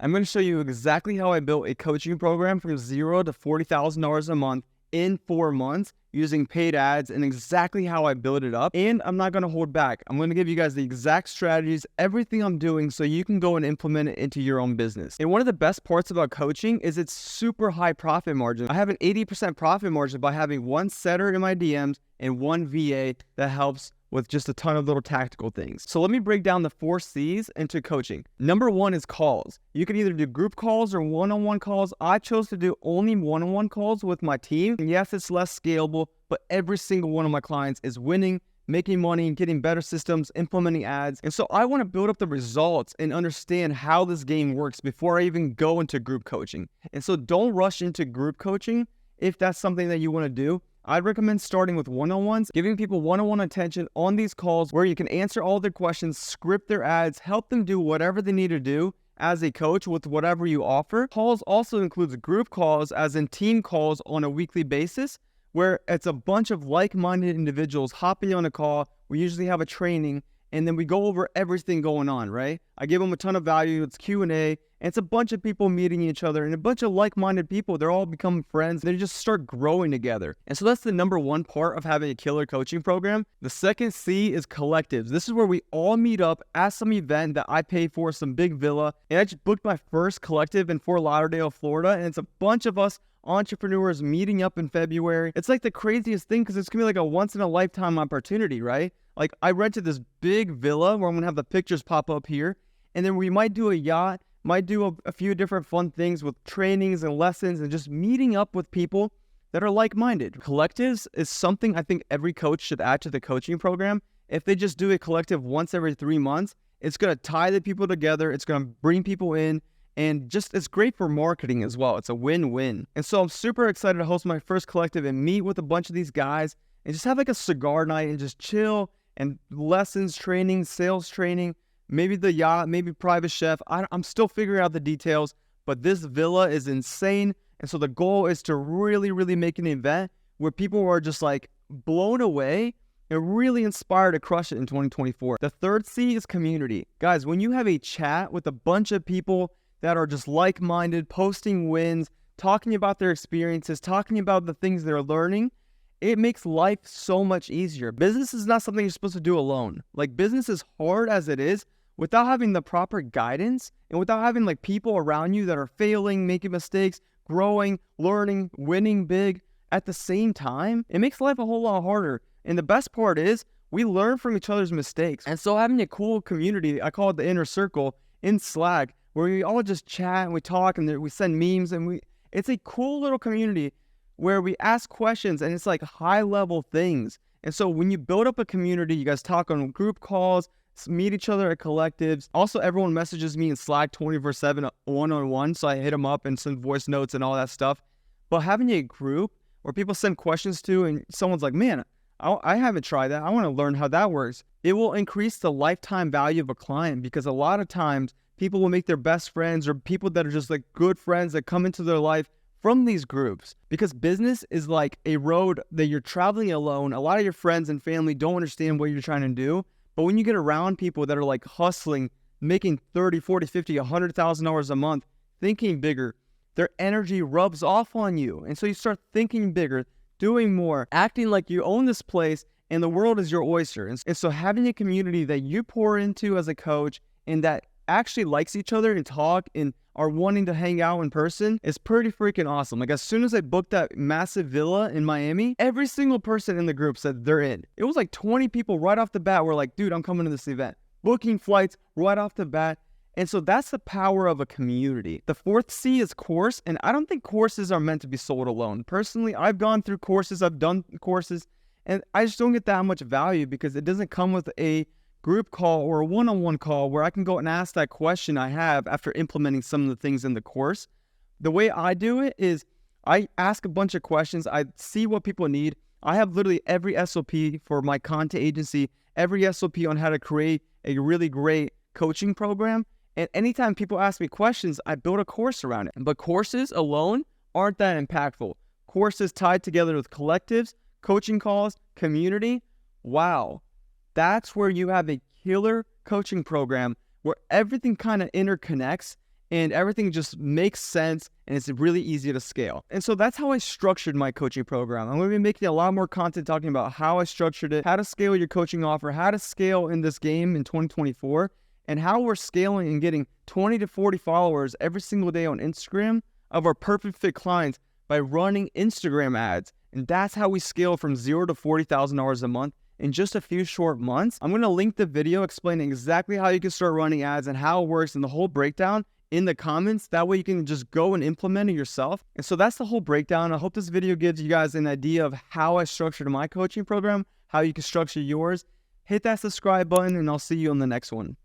I'm going to show you exactly how I built a coaching program from $0 to $40,000 a month in 4 months using paid ads, and exactly how I built it up. And I'm not going to hold back. I'm going to give you guys the exact strategies, everything I'm doing, so you can go and implement it into your own business. And one of the best parts about coaching is it's super high profit margin. I have an 80% profit margin by having one setter in my DMs and one VA that helps with just a ton of little tactical things. So let me break down the 4 C's into coaching. Number 1 is calls. You can either do group calls or one-on-one calls. I chose to do only one-on-one calls with my team. And yes, it's less scalable, but every single one of my clients is winning, making money, and getting better systems, implementing ads. And so I want to build up the results and understand how this game works before I even go into group coaching. And so don't rush into group coaching if that's something that you want to do. I'd recommend starting with one-on-ones, giving people one-on-one attention on these calls where you can answer all their questions, script their ads, help them do whatever they need to do as a coach with whatever you offer. Calls also includes group calls, as in team calls on a weekly basis, where it's a bunch of like-minded individuals hopping on a call. We usually have a training, and then we go over everything going on, right? I give them a ton of value. It's Q&A. And it's a bunch of people meeting each other and a bunch of like-minded people. They're all becoming friends. They just start growing together. And so that's the number 1 part of having a killer coaching program. The second C is collectives. This is where we all meet up at some event that I pay for, some big villa. And I just booked my first collective in Fort Lauderdale, Florida. And it's a bunch of us entrepreneurs meeting up in February. It's like the craziest thing because it's going to be like a once-in-a-lifetime opportunity, right? Like I rented this big villa where I'm going to have the pictures pop up here. And then we might do a yacht. Might do a few different fun things with trainings and lessons and just meeting up with people that are like-minded. Collectives is something I think every coach should add to the coaching program. If they just do a collective once every 3 months, it's going to tie the people together. It's going to bring people in, and just it's great for marketing as well. It's a win-win. And so I'm super excited to host my first collective and meet with a bunch of these guys and just have like a cigar night and just chill and lessons, training, sales training. Maybe the yacht, maybe private chef. I'm still figuring out the details, but this villa is insane. And so the goal is to really, really make an event where people are just like blown away and really inspired to crush it in 2024. The third C is community. Guys, when you have a chat with a bunch of people that are just like-minded, posting wins, talking about their experiences, talking about the things they're learning, it makes life so much easier. Business is not something you're supposed to do alone. Like business is hard as it is. Without having the proper guidance and without having like people around you that are failing, making mistakes, growing, learning, winning big at the same time, it makes life a whole lot harder. And the best part is we learn from each other's mistakes. And so having a cool community, I call it the inner circle in Slack, where we all just chat and we talk and we send memes, and it's a cool little community where we ask questions and it's like high level things. And so when you build up a community, you guys talk on group calls, meet each other at collectives. Also, everyone messages me in Slack 24/7 one-on-one, so I hit them up and send voice notes and all that stuff. But having a group where people send questions to and someone's like, man, I haven't tried that. I want to learn how that works. It will increase the lifetime value of a client, because a lot of times people will make their best friends or people that are just like good friends that come into their life from these groups. Because business is like a road that you're traveling alone. A lot of your friends and family don't understand what you're trying to do. But when you get around people that are like hustling, making $30,000, $40,000, $50,000, $100,000 a month, thinking bigger, their energy rubs off on you. And so you start thinking bigger, doing more, acting like you own this place and the world is your oyster. And so having a community that you pour into as a coach and that actually likes each other and talk and are wanting to hang out in person is pretty freaking awesome. Like as soon as I booked that massive villa in Miami, every single person in the group said they're in. It was like 20 people right off the bat were like, dude, I'm coming to this event. Booking flights right off the bat. And so that's the power of a community. The fourth C is course. And I don't think courses are meant to be sold alone. Personally, I've gone through courses, I've done courses, and I just don't get that much value because it doesn't come with a group call or a one-on-one call where I can go and ask that question I have after implementing some of the things in the course. The way I do it is I ask a bunch of questions. I see what people need. I have literally every SOP for my content agency, every SOP on how to create a really great coaching program. And anytime people ask me questions, I build a course around it. But courses alone aren't that impactful. Courses tied together with collectives, coaching calls, community, wow. That's where you have a killer coaching program where everything kind of interconnects and everything just makes sense and it's really easy to scale. And so that's how I structured my coaching program. I'm going to be making a lot more content talking about how I structured it, how to scale your coaching offer, how to scale in this game in 2024, and how we're scaling and getting 20 to 40 followers every single day on Instagram of our perfect fit clients by running Instagram ads. And that's how we scale from $0 to $40,000 a month in just a few short months. I'm going to link the video explaining exactly how you can start running ads and how it works and the whole breakdown in the comments. That way you can just go and implement it yourself. And so that's the whole breakdown. I hope this video gives you guys an idea of how I structured my coaching program, how you can structure yours. Hit that subscribe button and I'll see you on the next one.